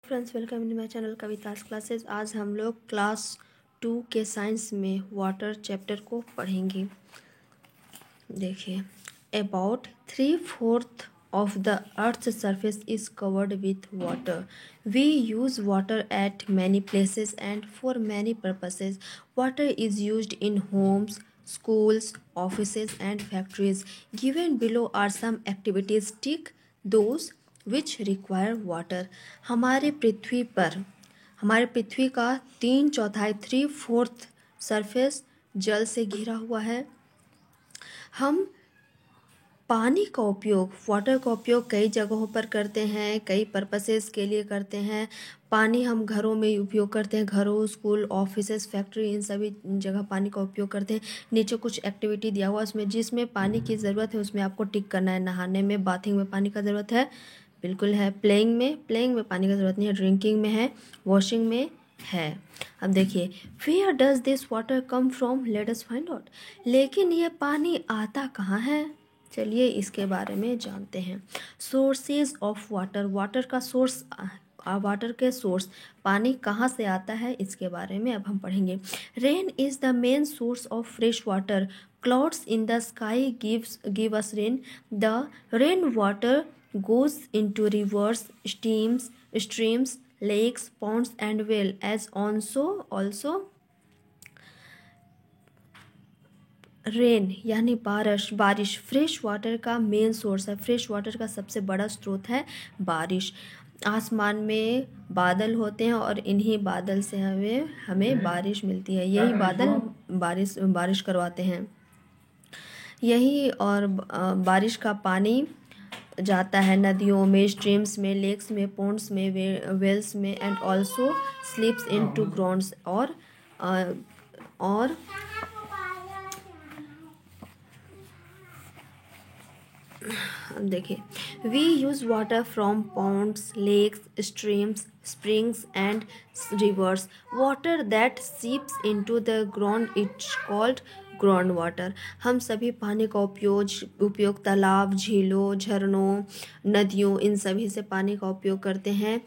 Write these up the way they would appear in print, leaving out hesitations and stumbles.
Friends, welcome in my channel Kavita's classes. आज हम लोग क्लास 2 के साइंस में वाटर चैप्टर को पढ़ेंगे। देखिए, about 3/4 of the earth surface is covered with water. We use water at many places and for many purposes. Water is used in homes, schools, offices and factories. Given below are some activities. Tick those which require water. हमारे पृथ्वी का 3/4 3/4 surface जल से घिरा हुआ है। हम पानी का उपयोग, वाटर का उपयोग कई जगहों पर करते हैं, कई पर्पसेस के लिए करते हैं। पानी हम घरों में उपयोग करते हैं, घरों, स्कूल, ऑफिसेस, फैक्ट्री, इन सभी जगह पानी का उपयोग करते हैं। नीचे कुछ एक्टिविटी दिया हुआ, उसमें जिसमें पानी की ज़रूरत है उसमें आपको टिक करना है। नहाने में, बाथिंग में पानी का ज़रूरत है, बिल्कुल है। प्लेइंग में पानी का ज़रूरत नहीं है। ड्रिंकिंग में है, वॉशिंग में है। अब देखिए, where does this water come from, let us find out. लेकिन ये पानी आता कहाँ है, चलिए इसके बारे में जानते हैं। सोर्सेज ऑफ वाटर, वाटर के सोर्स, पानी कहाँ से आता है, इसके बारे में अब हम पढ़ेंगे। Rain is the main source of fresh water. Clouds in the sky give us rain. The rain water goes into rivers, streams, lakes, ponds and well as also rain यानी बारिश फ्रेश वाटर का main source है। Fresh water का सबसे बड़ा स्रोत है बारिश। आसमान में बादल होते हैं और इन्हीं बादल से हमें बारिश मिलती है। यही बादल बारिश करवाते हैं। यही और बारिश का पानी जाता है नदियों में, स्ट्रीम्स में, लेक्स में, पोन्ड्स में, वेल्स में and also slips into grounds और देखिए, we use water from ponds, lakes, streams, springs and rivers. Water that seeps into the ground it's called ground water. हम सभी पानी का उपयोग तालाब, झीलों, झरनों, नदियों, इन सभी से पानी का उपयोग करते हैं।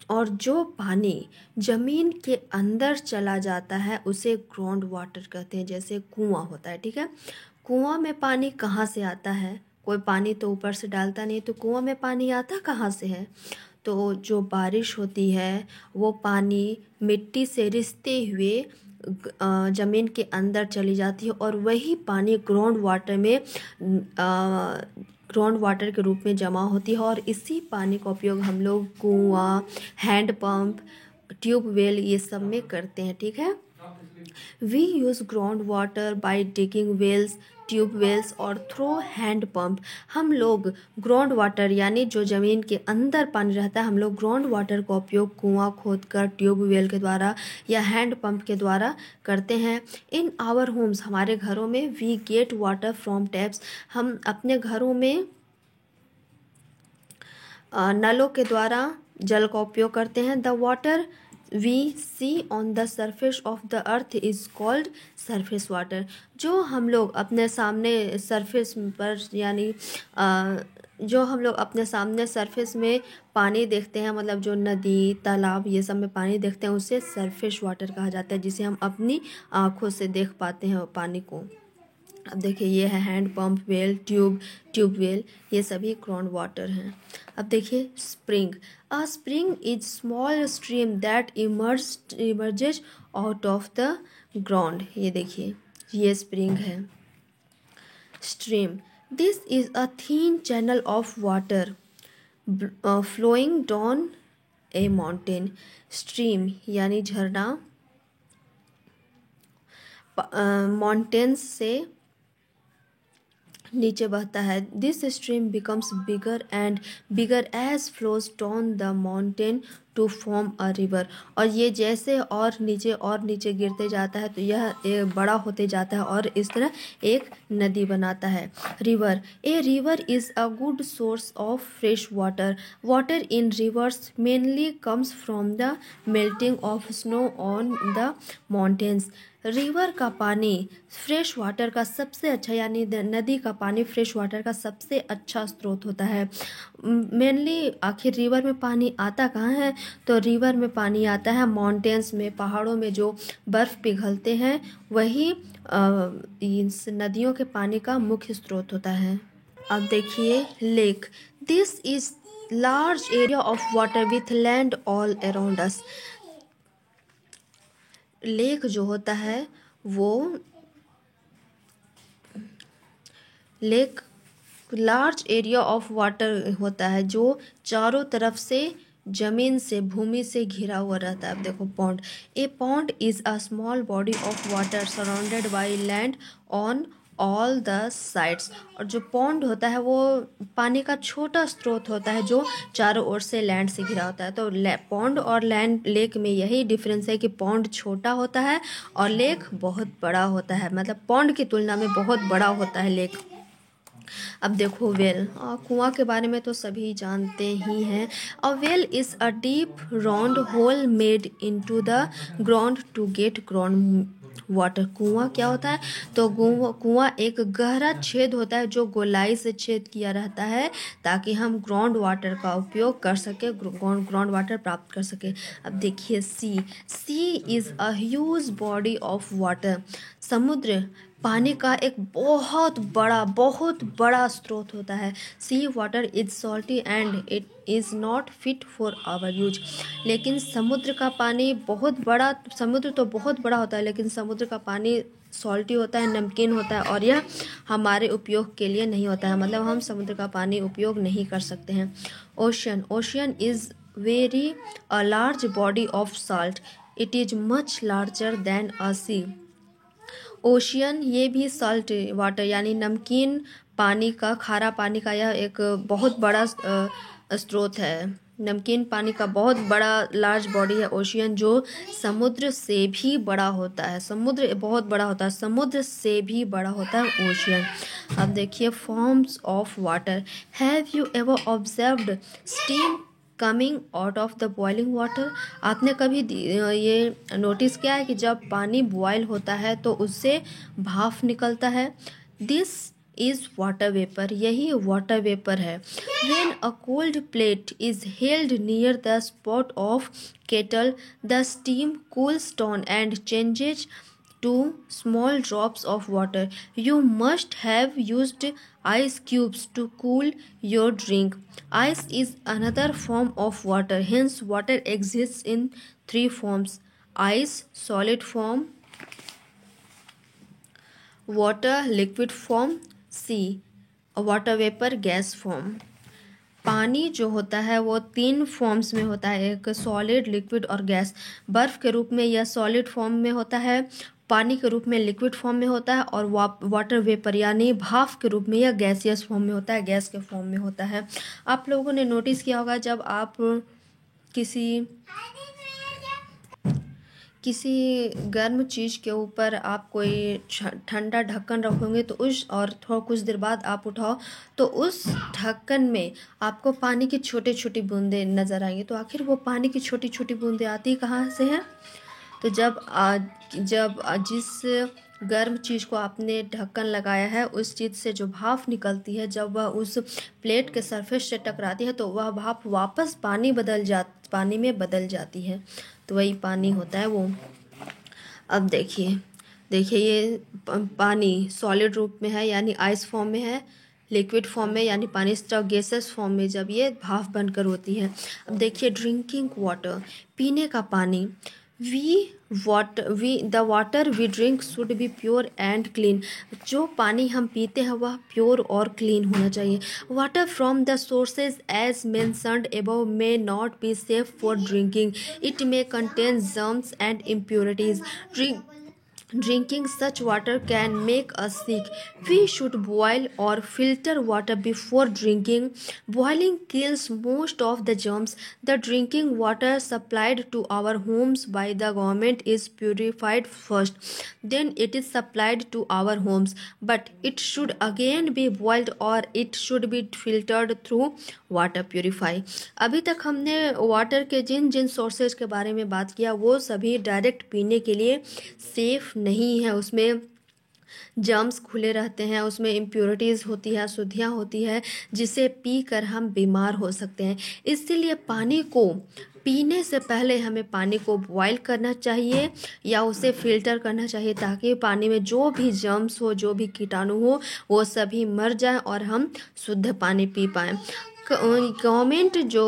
और जो पानी ज़मीन के अंदर चला जाता है उसे ग्राउंड वाटर कहते हैं। जैसे कुआं होता है, ठीक है। कुआं में पानी कहाँ से आता है, कोई पानी तो ऊपर से डालता नहीं, तो कुआं में पानी आता कहाँ से है। तो जो बारिश होती है वो पानी मिट्टी से रिसते हुए ज़मीन के अंदर चली जाती है और वही पानी ग्राउंड वाटर के रूप में जमा होती है। और इसी पानी का उपयोग हम लोग कुआं, हैंडपम्प, ट्यूबवेल, ये सब में करते हैं, ठीक है। We use ground water by digging wells, tubewells और थ्रो हैंड पंप। हम लोग ग्राउंड वाटर यानी जो ज़मीन के अंदर पानी रहता है, हम लोग ग्राउंड वाटर का उपयोग कुआं खोदकर, ट्यूबवेल के द्वारा या हैंड पंप के द्वारा करते हैं। इन आवर होम्स, हमारे घरों में, we get water from taps. हम अपने घरों में नलों के द्वारा जल का उपयोग करते हैं। The water we see on the surface of the earth is called surface water. जो हम लोग अपने सामने सरफेस पर यानी जो हम लोग अपने सामने सरफेस में पानी देखते हैं, मतलब जो नदी, तालाब, ये सब में पानी देखते हैं, उसे सरफेस वाटर कहा जाता है, जिसे हम अपनी आँखों से देख पाते हैं पानी को। अब देखिए, ये है हैंड पंप, वेल, ट्यूबवेल, ये सभी ग्राउंड वाटर हैं। अब देखिए, spring. A spring is small stream that emerges out of the ground. ये देखिए, ये स्प्रिंग है। Stream, this is a thin channel of water flowing down a mountain. Stream यानी झरना, माउंटेन्स से नीचे बहता है। This stream becomes bigger as flows down the mountain to form a river. और ये जैसे और नीचे गिरते जाता है तो यह बड़ा होते जाता है और इस तरह एक नदी बनाता है। River, a river is a good source of fresh water. Water in reverse mainly comes from the melting of snow on the mountains. River का पानी फ्रेश वाटर का सबसे अच्छा, यानी नदी का पानी फ्रेश वाटर का सबसे अच्छा स्रोत होता है। मेनली आखिर रिवर में पानी आता कहाँ है? तो रिवर में पानी आता है माउंटेन्स में, पहाड़ों में जो बर्फ़ पिघलते हैं, वही इस नदियों के पानी का मुख्य स्रोत होता है। अब देखिए lake, this is large area of water with land all around us. Lake जो होता है वो lake large area of water होता है जो चारों तरफ से जमीन से, भूमि से घिरा हुआ रहता है। अब देखो pond, A pond is a small body of water surrounded by land on all the sides. और जो पॉन्ड होता है वो पानी का छोटा स्रोत होता है जो चारों ओर से लैंड से घिरा होता है। तो पॉन्ड और लैंड लेक में यही डिफरेंस है कि पॉन्ड छोटा होता है और लेक बहुत बड़ा होता है, मतलब पॉन्ड की तुलना में बहुत बड़ा होता है लेक। अब देखो वेल, कुआं के बारे में तो सभी जानते ही हैं। A well is a deep round hole made into the ground to get ground water. कुआं क्या होता है? तो कुआं एक गहरा छेद होता है जो गोलाई से छेद किया रहता है ताकि हम ग्राउंड वाटर का उपयोग कर सके, ग्राउंड वाटर प्राप्त कर सके। अब देखिए sea is a huge body of water. समुद्र पानी का एक बहुत बड़ा स्रोत होता है। Sea water is salty and it is not fit for our use. लेकिन समुद्र का पानी बहुत बड़ा, समुद्र तो बहुत बड़ा होता है लेकिन समुद्र का पानी सॉल्टी होता है, नमकीन होता है, और यह हमारे उपयोग के लिए नहीं होता है, मतलब हम समुद्र का पानी उपयोग नहीं कर सकते हैं। Ocean is very a large body of salt, it is much larger than a sea. Ocean ये भी सॉल्ट वाटर यानी नमकीन पानी का, खारा पानी का यह एक बहुत बड़ा स्रोत है। नमकीन पानी का बहुत बड़ा लार्ज बॉडी है ओशियन, जो समुद्र से भी बड़ा होता है। समुद्र बहुत बड़ा होता है, समुद्र से भी बड़ा होता है ओशियन। अब देखिए forms of water. Have you ever observed steam coming out of the boiling water? आपने कभी ये नोटिस किया है कि जब पानी बॉयल होता है तो उससे भाप निकलता है? दिस इज वाटर वेपर, यही वाटर वेपर है। When a cold plate is held near the spot of kettle, the steam cools down and changes to small drops of water. You must have used ice cubes to cool your drink. Ice is another form of water. Hence, water exists in three forms: ice, solid form; water, liquid form; C, water vapor, gas form. पानी जो होता है वो तीन forms में होता है, एक सॉलिड, लिक्विड और गैस। बर्फ़ के रूप में यह सॉलिड फॉर्म में होता है, पानी के रूप में लिक्विड फॉर्म में होता है, और वाटर वेपर यानी भाप के रूप में यह गैसियस फॉर्म में होता है, गैस के फॉर्म में होता है। आप लोगों ने नोटिस किया होगा जब आप किसी गर्म चीज़ के ऊपर आप कोई ठंडा ढक्कन रखोगे तो और थोड़ा कुछ देर बाद आप उठाओ तो उस ढक्कन में आपको पानी की छोटी छोटी बूंदें नज़र आएंगी। तो आखिर वो पानी की छोटी छोटी बूंदें आती कहाँ से हैं? तो जब जिस गर्म चीज़ को आपने ढक्कन लगाया है उस चीज़ से जो भाप निकलती है, जब वह उस प्लेट के सरफेस से टकराती है तो वह भाप वापस पानी में बदल जाती है, तो वही पानी होता है वो। अब देखिए ये पानी सॉलिड रूप में है यानी आइस फॉर्म में है, लिक्विड फॉर्म में यानी पानी गैसेस फॉर्म में जब ये भाप बनकर होती है। अब देखिए ड्रिंकिंग वाटर, पीने का पानी। The water we drink should be pure and clean. जो पानी हम पीते हैं वह प्योर और क्लीन होना चाहिए। Water from the sources as mentioned above may not be safe for drinking, it may contain germs and impurities. Drinking such water can make us sick. We should boil or filter water before drinking. Boiling kills most of the germs. The drinking water supplied to our homes by the government is purified first. Then it is supplied to our homes. But it should again be boiled or it should be filtered through water purify. अभी तक हमने water के जिन जिन sources के बारे में बात किया वो सभी डायरेक्ट पीने के लिए सेफ नहीं है, उसमें जर्म्स खुले रहते हैं, उसमें इम्प्योरिटीज़ होती है, अशुद्धियाँ होती है, जिसे पीकर हम बीमार हो सकते हैं। इसीलिए पानी को पीने से पहले हमें पानी को बॉयल करना चाहिए या उसे फ़िल्टर करना चाहिए, ताकि पानी में जो भी जर्म्स हो, जो भी कीटाणु हो, वो सभी मर जाएं और हम शुद्ध पानी पी पाएँ। गवर्नमेंट जो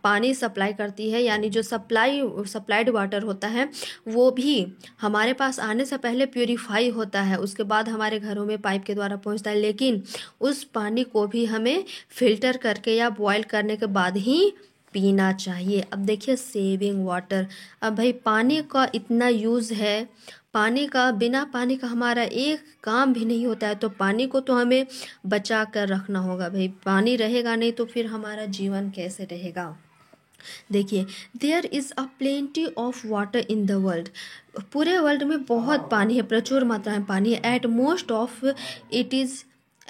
पानी सप्लाई करती है, यानी जो सप्लाइड वाटर होता है, वो भी हमारे पास आने से पहले प्यूरिफाई होता है, उसके बाद हमारे घरों में पाइप के द्वारा पहुंचता है, लेकिन उस पानी को भी हमें फ़िल्टर करके या बॉयल करने के बाद ही पीना चाहिए। अब देखिए सेविंग वाटर। अब भाई पानी का इतना यूज़ है, पानी का बिना पानी का हमारा एक काम भी नहीं होता है, तो पानी को तो हमें बचा कर रखना होगा भाई। पानी रहेगा नहीं तो फिर हमारा जीवन कैसे रहेगा। देखिए there is a plenty of water in the world. पूरे वर्ल्ड में बहुत पानी है, प्रचुर मात्रा में पानी है। At most of it is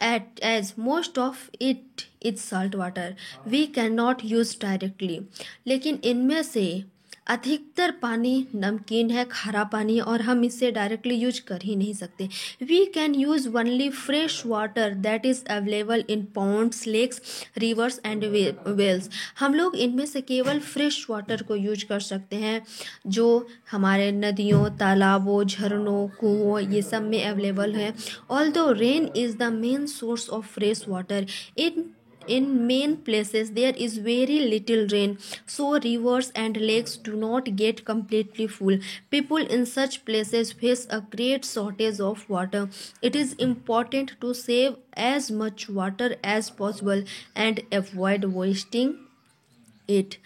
at as most of it is salt water we can not use directly. लेकिन इनमें से अधिकतर पानी नमकीन है, खारा पानी है, और हम इसे डायरेक्टली यूज कर ही नहीं सकते। We can use only fresh water that is available in ponds, lakes, rivers and wells. हम लोग इनमें से केवल फ्रेश वाटर को यूज कर सकते हैं, जो हमारे नदियों, तालाबों, झरनों, कुओं, ये सब में अवेलेबल है। Although rain is the main source of fresh water, in main places there is very little rain, so rivers and lakes do not get completely full. People in such places face a great shortage of water. It is important to save as much water as possible and avoid wasting it.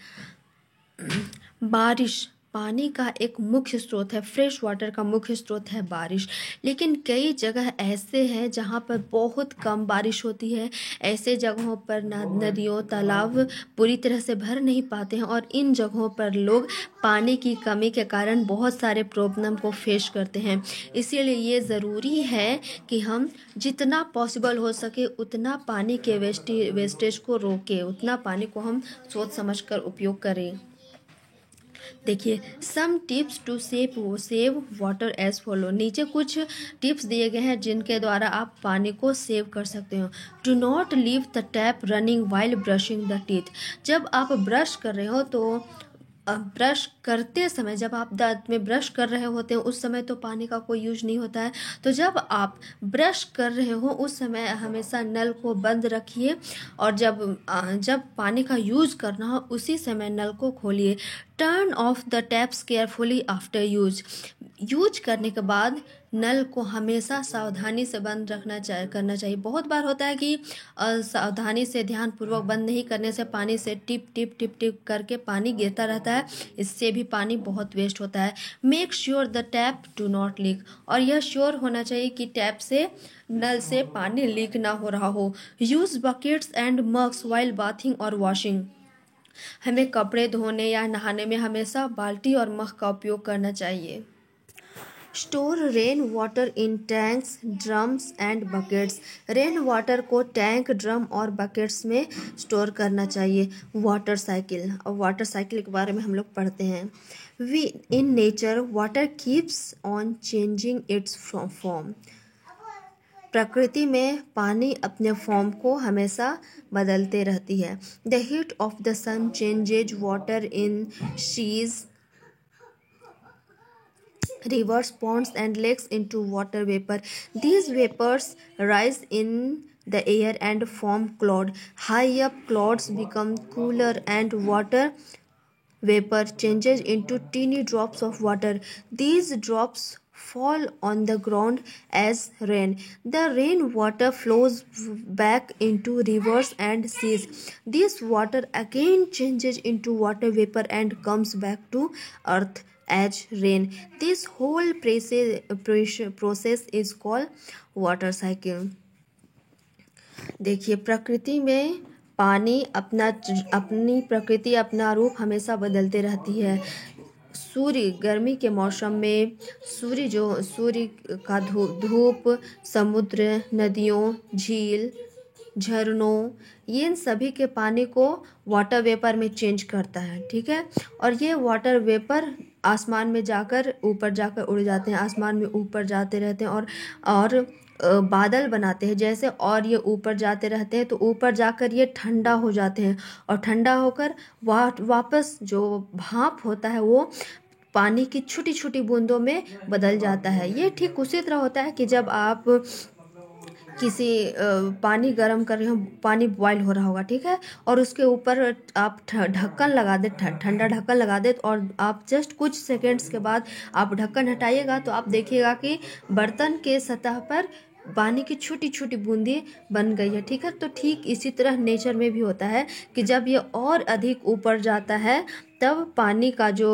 बारिश पानी का एक मुख्य स्रोत है, fresh water का मुख्य स्रोत है बारिश। लेकिन कई जगह ऐसे हैं जहाँ पर बहुत कम बारिश होती है। ऐसे जगहों पर नदियों, तालाब पूरी तरह से भर नहीं पाते हैं, और इन जगहों पर लोग पानी की कमी के कारण बहुत सारे प्रॉब्लम को फेस करते हैं। इसीलिए ये ज़रूरी है कि हम जितना पॉसिबल हो सके उतना पानी के वेस्टेज को रोकें, उतना पानी को हम सोच समझ कर उपयोग करें। देखिए some tips to save water as follow. नीचे कुछ टिप्स दिए गए हैं जिनके द्वारा आप पानी को सेव कर सकते हो। Do not leave the tap running while brushing the teeth. जब आप ब्रश कर रहे हो तो ब्रश करते समय, जब आप दांत में ब्रश कर रहे होते हैं उस समय तो पानी का कोई यूज नहीं होता है। तो जब आप ब्रश कर रहे हो उस समय हमेशा नल को बंद रखिए, और जब पानी का यूज करना हो उसी समय नल को खोलिए। Turn off the taps carefully after use करने के बाद नल को हमेशा सावधानी से बंद करना चाहिए। बहुत बार होता है कि सावधानी से ध्यानपूर्वक बंद नहीं करने से पानी से टिप टिप टिप टिप करके पानी गिरता रहता है, इससे भी पानी बहुत वेस्ट होता है। Make sure the tap do not leak. और यह श्योर होना चाहिए कि टैप से, नल से पानी लीक ना हो रहा हो। Use buckets and mugs while bathing और वॉशिंग। हमें कपड़े धोने या नहाने में हमेशा बाल्टी और मग का उपयोग करना चाहिए। Store rain water in tanks, drums and buckets. Rain water को टैंक, ड्रम और बकेट्स में स्टोर करना चाहिए। Water cycle. और वाटर साइकिल के बारे में हम लोग पढ़ते हैं। We in nature water keeps on changing its form. प्रकृति में पानी अपने फॉर्म को हमेशा बदलते रहती है। The heat of the sun changes water in seas, rivers, ponds and lakes into water vapor. These vapors rise in the air and form cloud. High up clouds become cooler and water vapor changes into teeny drops of water. These drops fall on the ground as rain. The rain water flows back into rivers and seas. This water again changes into water vapor and comes back to earth as rain. This whole process is called water cycle. देखिए प्रकृति में पानी अपनी प्रकृति अपना रूप हमेशा बदलते रहती है। सूर्य गर्मी के मौसम में सूर्य का धूप समुद्र, नदियों, झील, झरनों, ये इन सभी के पानी को वाटर वेपर में चेंज करता है, ठीक है। और ये वाटर वेपर आसमान में जाकर ऊपर जाकर उड़ जाते हैं, आसमान में ऊपर जाते रहते हैं और बादल बनाते हैं जैसे, और ये ऊपर जाते रहते हैं तो ऊपर जाकर ये ठंडा हो जाते हैं और ठंडा होकर वापस जो भाप होता है वो पानी की छोटी छोटी बूंदों में बदल जाता है। ये ठीक उसी तरह होता है कि जब आप किसी पानी गर्म कर रहे हो, पानी बॉईल हो रहा होगा, ठीक है, और उसके ऊपर आप ढक्कन लगा दे, ठंडा ढक्कन लगा दे, और आप जस्ट कुछ सेकेंड्स के बाद आप ढक्कन हटाइएगा तो आप देखिएगा कि बर्तन के सतह पर पानी की छोटी छोटी बूंदी बन गई है, ठीक है। तो ठीक इसी तरह नेचर में भी होता है कि जब ये और अधिक ऊपर जाता है तब पानी का जो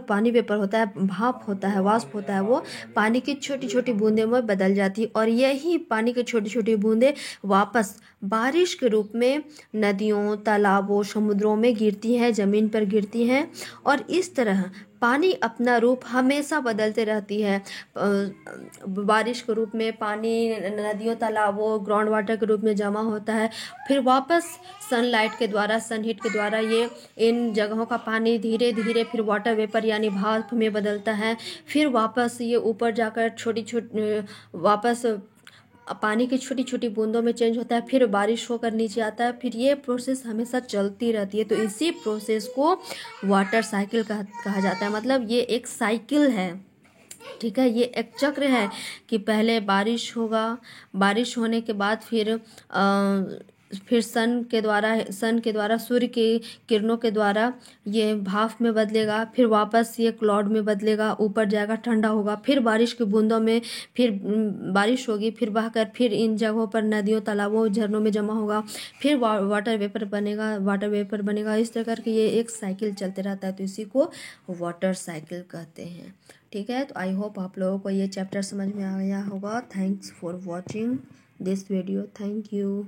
पानी वेपर होता है, भाप होता है, वाष्प होता है, वो पानी की छोटी छोटी बूंदे में बदल जाती है और यही पानी की छोटी छोटी बूंदें वापस बारिश के रूप में नदियों, तालाबों, समुद्रों में गिरती हैं, ज़मीन पर गिरती हैं। और इस तरह पानी अपना रूप हमेशा बदलते रहती है। बारिश के रूप में पानी नदियों, तालाबों, ग्राउंड वाटर के रूप में जमा होता है, फिर वापस सनलाइट के द्वारा, सनहीट के द्वारा ये इन जगहों का पानी धीरे धीरे फिर वाटर वेपर यानी भाप में बदलता है, फिर वापस ये ऊपर जाकर छोटी छोटी वापस पानी की छोटी छोटी बूंदों में चेंज होता है, फिर बारिश होकर नीचे आता है, फिर ये प्रोसेस हमेशा चलती रहती है। तो इसी प्रोसेस को वाटर साइकिल कहा जाता है। मतलब ये एक साइकिल है, ठीक है, ये एक चक्र है कि पहले बारिश होगा, बारिश होने के बाद फिर सन के द्वारा सूर्य की किरणों के द्वारा ये भाप में बदलेगा, फिर वापस ये क्लाउड में बदलेगा, ऊपर जाएगा, ठंडा होगा, फिर बारिश की बूंदों में फिर बारिश होगी, फिर बहकर फिर इन जगहों पर नदियों, तालाबों, झरनों में जमा होगा, फिर वाटर वेपर बनेगा। इस तरह करके ये एक साइकिल चलते रहता है, तो इसी को वाटर साइकिल कहते हैं, ठीक है। तो आई होप आप लोगों को ये चैप्टर समझ में आ गया होगा। Thanks for watching this video, thank you.